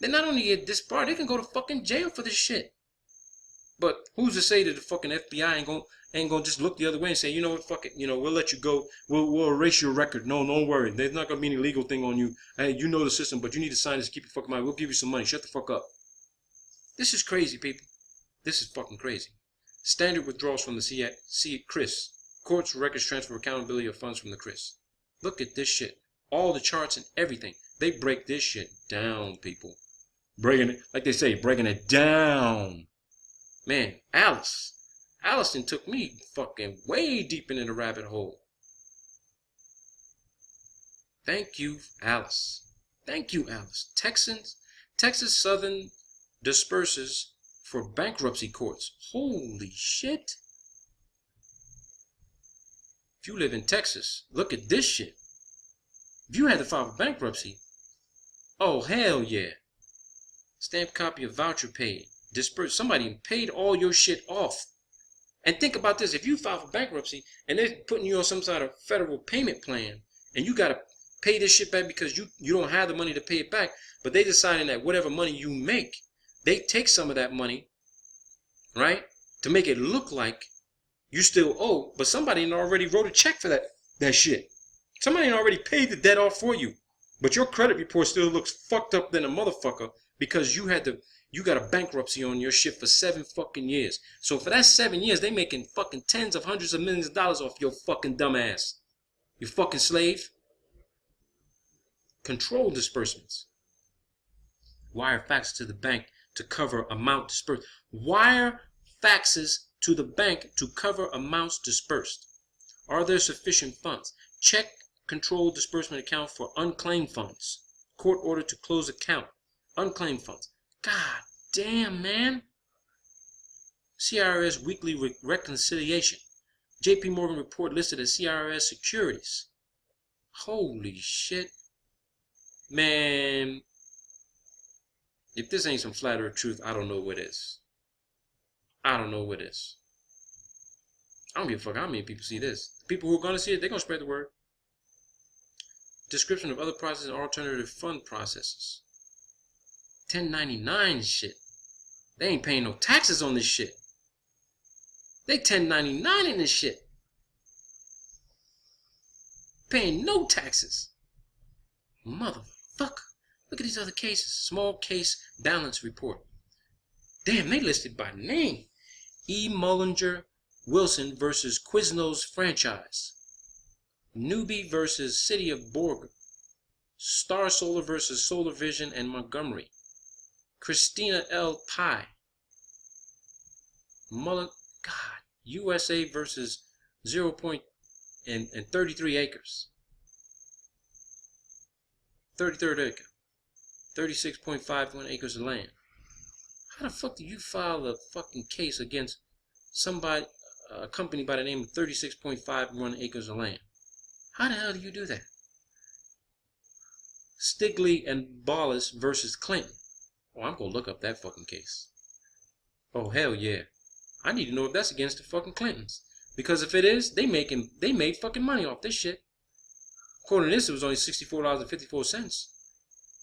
not only get disbarred, they can go to fucking jail for this shit. But who's to say that the fucking FBI ain't gonna just look the other way and say, you know what, fuck it, we'll let you go, we'll erase your record. No, don't worry, there's not gonna be any legal thing on you. Hey, you know the system, but you need to sign this, keep your fucking mind. We'll give you some money. Shut the fuck up. This is crazy, people. This is fucking crazy. Standard withdrawals from the CRIS. Courts records transfer accountability of funds from the CRIS. Look at this shit. All the charts and everything. They break this shit down, people. Breaking it, like they say, breaking it down. Man, Allison took me fucking way deep into the rabbit hole. Thank you, Alice. Thank you, Alice. Texas Southern disperses for bankruptcy courts. Holy shit. If you live in Texas, look at this shit. If you had to file for bankruptcy, oh hell yeah. Stamped copy of voucher paid. Disperse. Somebody paid all your shit off. And think about this. If you file for bankruptcy and they're putting you on some sort of federal payment plan and you got to pay this shit back because you don't have the money to pay it back, but they deciding that whatever money you make, they take some of that money, right, to make it look like you still owe, but somebody already wrote a check for that shit. Somebody already paid the debt off for you. But your credit report still looks fucked up than a motherfucker because you got a bankruptcy on your shit for 7 fucking years. So for that 7 years, they making fucking tens of hundreds of millions of dollars off your fucking dumb ass. You fucking slave. Control disbursements. Wire faxes to the bank to cover amount dispersed. Wire faxes to the bank to cover amounts dispersed. Are there sufficient funds? Check control disbursement account for unclaimed funds. Court order to close account. Unclaimed funds. God damn, man. CRS weekly reconciliation. JP Morgan report listed as CRS securities. Holy shit. Man. If this ain't some flat earth truth, I don't know what is. I don't know what is. I don't give a fuck how many people see this. The people who are going to see it, they're going to spread the word. Description of other processes and alternative fund processes. 1099 shit. They ain't paying no taxes on this shit. They 1099 in this shit. Paying no taxes. Motherfucker. Look at these other cases. Small case balance report. Damn, they listed by name. E. Mullinger Wilson versus Quiznos franchise. Newbie versus City of Borg. Star Solar versus Solar Vision and Montgomery. Christina L. Pye. God. USA versus 33 acres. 33rd acre. 36.51 acres of land. How the fuck do you file a fucking case against somebody, a company by the name of 36.51 acres of land? How the hell do you do that? Stigley and Ballas versus Clinton. Oh, I'm gonna look up that fucking case. Oh, hell yeah. I need to know if that's against the fucking Clintons. Because if it is, they made fucking money off this shit. According to this, it was only $64.54.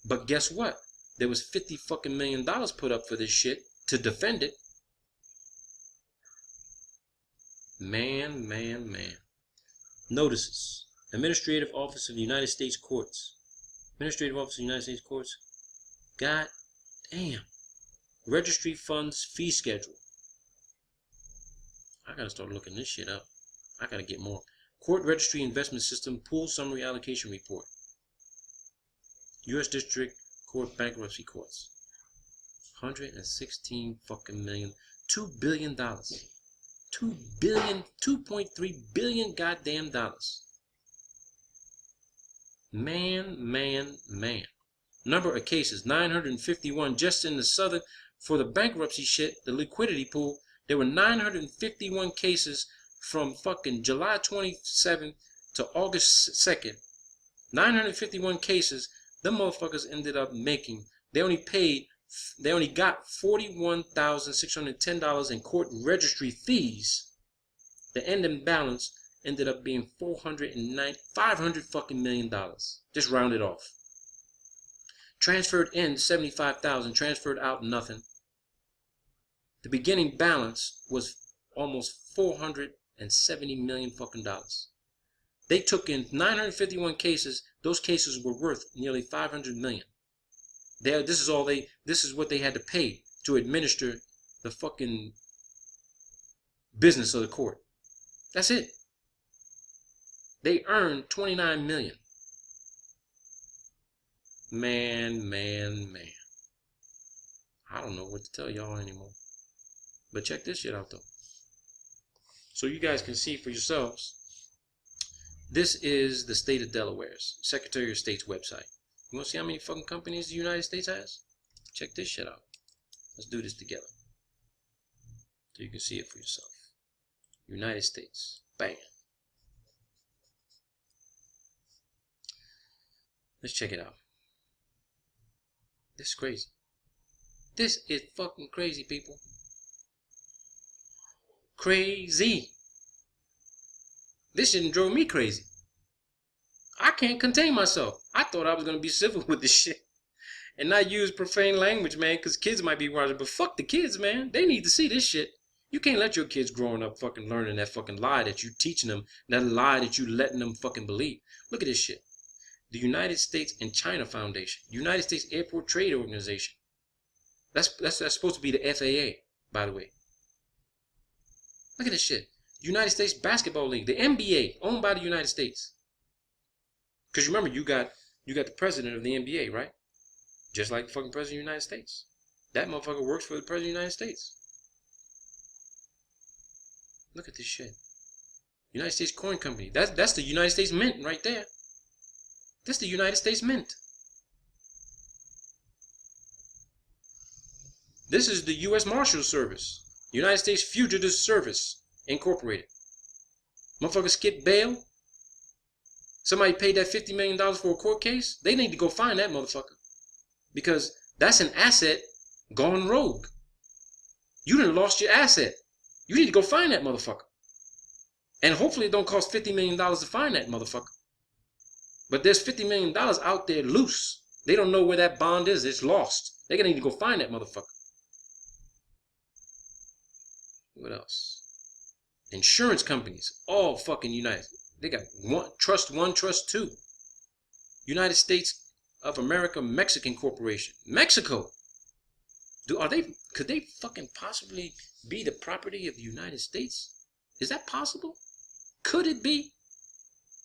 But guess what? There was $50 fucking million put up for this shit to defend it. Man. Notices. Administrative Office of the United States Courts. Administrative Office of the United States Courts. God damn. Registry Funds Fee Schedule. I gotta start looking this shit up. I gotta get more. Court Registry Investment System Pool Summary Allocation Report. U.S. District Court Bankruptcy Courts. 116 fucking million. $2 billion. 2.3 billion goddamn dollars. Man. Number of cases, 951 just in the southern, for the bankruptcy shit, the liquidity pool, there were 951 cases from fucking July 27th to August 2nd. 951 cases, them motherfuckers ended up making, they only got $41,610 in court registry fees. The ending balance ended up being $500 fucking million. Just rounded off. Transferred in 75,000, transferred out nothing. The beginning balance was almost 470 million fucking dollars. They took in 951 cases. Those cases were worth nearly 500 million. This is what they had to pay to administer the fucking business of the court. That's it. They earned 29 million. Man. I don't know what to tell y'all anymore. But check this shit out though. So you guys can see for yourselves. This is the state of Delaware's Secretary of State's website. You want to see how many fucking companies the United States has? Check this shit out. Let's do this together. So you can see it for yourself. United States. Bam. Let's check it out. This is crazy. This is fucking crazy, people. Crazy. This shit drove me crazy. I can't contain myself. I thought I was going to be civil with this shit and not use profane language, man, because kids might be watching. But fuck the kids, man. They need to see this shit. You can't let your kids growing up fucking learning that fucking lie that you teaching them, that lie that you letting them fucking believe. Look at this shit. The United States and China Foundation, United States Airport Trade Organization. That's supposed to be the FAA, by the way. Look at this shit. United States Basketball League, the NBA, owned by the United States. Because remember, you got the president of the NBA, right? Just like the fucking president of the United States. That motherfucker works for the president of the United States. Look at this shit. United States Coin Company. That's the United States Mint right there. That's the United States Mint. This is the U.S. Marshal Service. United States Fugitive Service Incorporated. Motherfuckers skip bail. Somebody paid that $50 million for a court case. They need to go find that motherfucker. Because that's an asset gone rogue. You done lost your asset. You need to go find that motherfucker. And hopefully it don't cost $50 million to find that motherfucker. But there's $50 million out there loose. They don't know where that bond is. It's lost. They're going to need to go find that motherfucker. What else? Insurance companies. All fucking United. They got one, trust 2. United States of America Mexican Corporation. Mexico. Could they fucking possibly be the property of the United States? Is that possible? Could it be?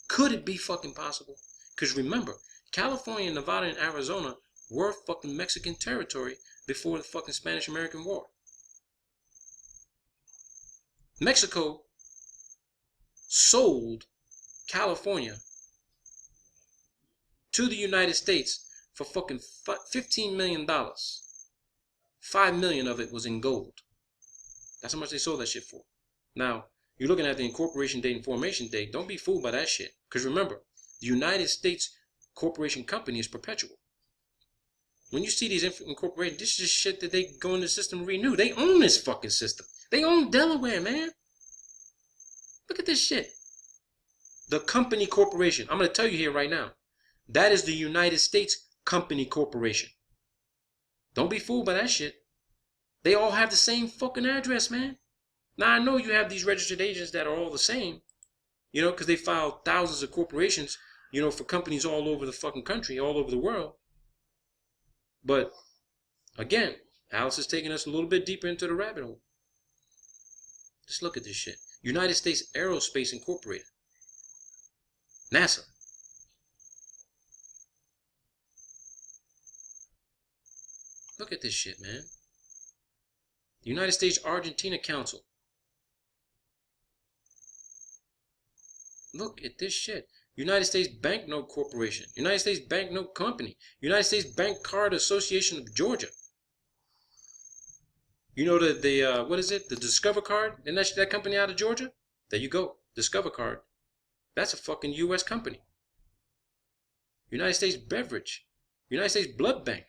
Could it be fucking possible? Because remember, California, Nevada, and Arizona were fucking Mexican territory before the fucking Spanish-American War. Mexico sold California to the United States for fucking $15 million. $5 million of it was in gold. That's how much they sold that shit for. Now, you're looking at the incorporation date and formation date. Don't be fooled by that shit. Because remember, the United States corporation company is perpetual. When you see these incorporated, this is shit that they go in the system and renew. They own this fucking system. They own Delaware, man. Look at this shit. The company corporation. I'm going to tell you here right now. That is the United States Company Corporation. Don't be fooled by that shit. They all have the same fucking address, man. Now, I know you have these registered agents that are all the same. You know, because they filed thousands of corporations, you know, for companies all over the fucking country, all over the world. But, again, Alice is taking us a little bit deeper into the rabbit hole. Just look at this shit. United States Aerospace Incorporated. NASA. Look at this shit, man. The United States Argentina Council. Look at this shit. United States Banknote Corporation, United States Banknote Company, United States Bank Card Association of Georgia. You know the what is it? The Discover Card? Isn't that company out of Georgia? There you go. Discover Card. That's a fucking U.S. company. United States Beverage. United States Blood Bank.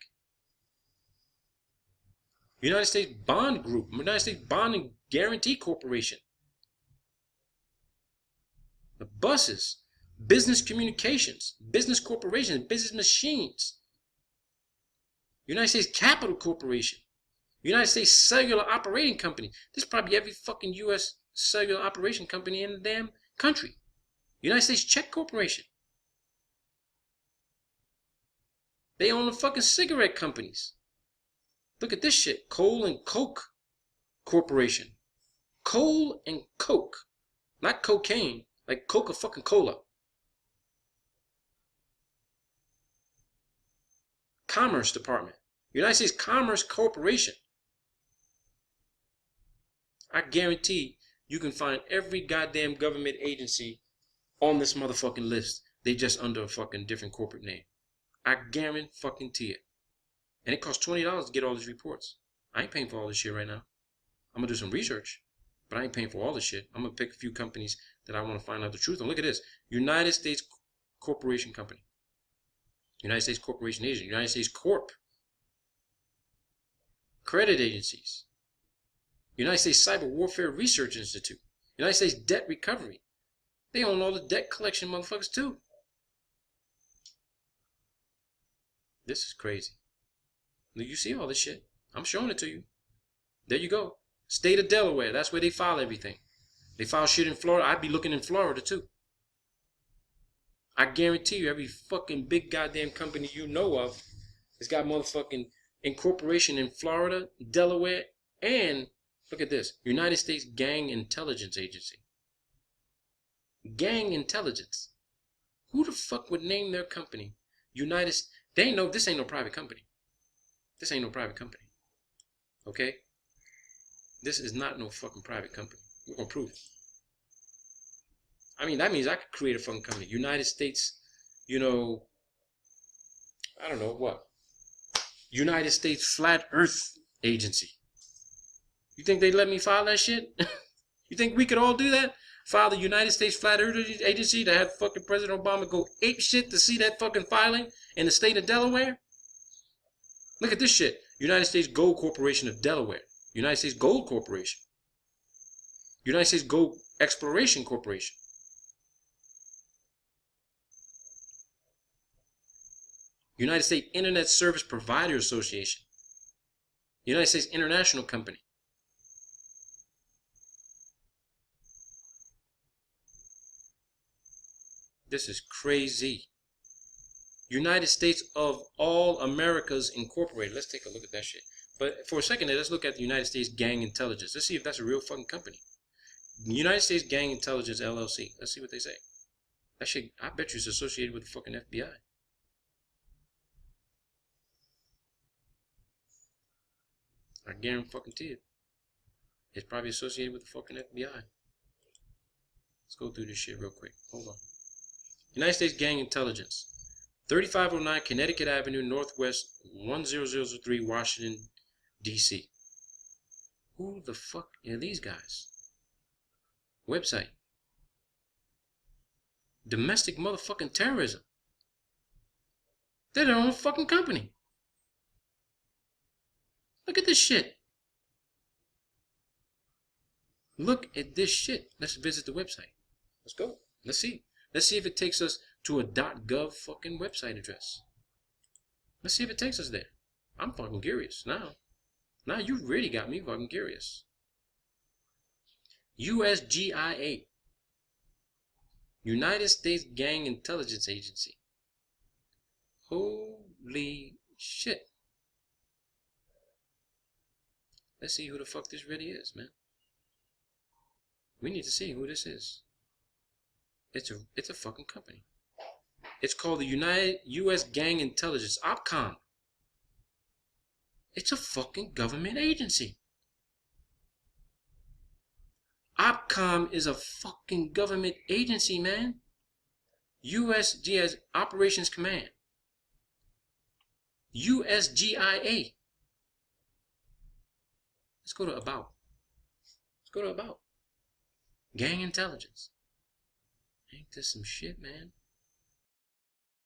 United States Bond Group. United States Bond and Guarantee Corporation. The buses. Business Communications. Business Corporations. Business Machines. United States Capital Corporation. United States Cellular Operating Company. This is probably every fucking U.S. cellular operation company in the damn country. United States Check Corporation. They own the fucking cigarette companies. Look at this shit. Coal and Coke Corporation. Coal and Coke. Not cocaine. Like Coca fucking Cola. Commerce Department. United States Commerce Corporation. I guarantee you can find every goddamn government agency on this motherfucking list. They just under a fucking different corporate name. I guarantee it. And it costs $20 to get all these reports. I ain't paying for all this shit right now. I'm going to do some research, but I ain't paying for all this shit. I'm going to pick a few companies that I want to find out the truth on. Look at this. United States Corporation Company. United States Corporation Agency. United States Corp. Credit agencies. United States Cyber Warfare Research Institute. United States Debt Recovery. They own all the debt collection motherfuckers too. This is crazy. You see all this shit. I'm showing it to you. There you go. State of Delaware. That's where they file everything. They file shit in Florida. I'd be looking in Florida too. I guarantee you every fucking big goddamn company you know of has got motherfucking incorporation in Florida, Delaware, and look at this. United States Gang Intelligence Agency. Gang Intelligence. Who the fuck would name their company United States? This ain't no private company. This ain't no private company. Okay? This is not no fucking private company. We're gonna prove it. I mean, that means I could create a fucking company. United States, I don't know what. United States Flat Earth Agency. You think they'd let me file that shit? You think we could all do that? File the United States Flat Earth Agency to have fucking President Obama go ape shit to see that fucking filing in the state of Delaware? Look at this shit. United States Gold Corporation of Delaware. United States Gold Corporation. United States Gold Exploration Corporation. United States Internet Service Provider Association. United States International Company. This is crazy. United States of All Americas Incorporated. Let's take a look at that shit. But for a second, let's look at the United States Gang Intelligence. Let's see if that's a real fucking company. United States Gang Intelligence LLC. Let's see what they say. That shit, I bet you it's associated with the fucking FBI. I guarantee it. It's probably associated with the fucking FBI. Let's go through this shit real quick. Hold on. United States Gang Intelligence. 3509 Connecticut Avenue, Northwest 10003, Washington, D.C. Who the fuck are these guys? Website. Domestic motherfucking terrorism. They're their own fucking company. Look at this shit. Look at this shit. Let's visit the website. Let's go. Let's see. Let's see if it takes us to a .gov fucking website address. Let's see if it takes us there. I'm fucking curious now. Now you really got me fucking curious. USGIA. United States Gang Intelligence Agency. Holy shit. Let's see who the fuck this really is, man. We need to see who this is. It's a fucking company. It's called the U.S. Gang Intelligence, OPCOM. It's a fucking government agency. OPCOM is a fucking government agency, man. USGS Operations Command. USGIA. Let's go to About. Let's go to About. Gang Intelligence. Ain't this some shit, man?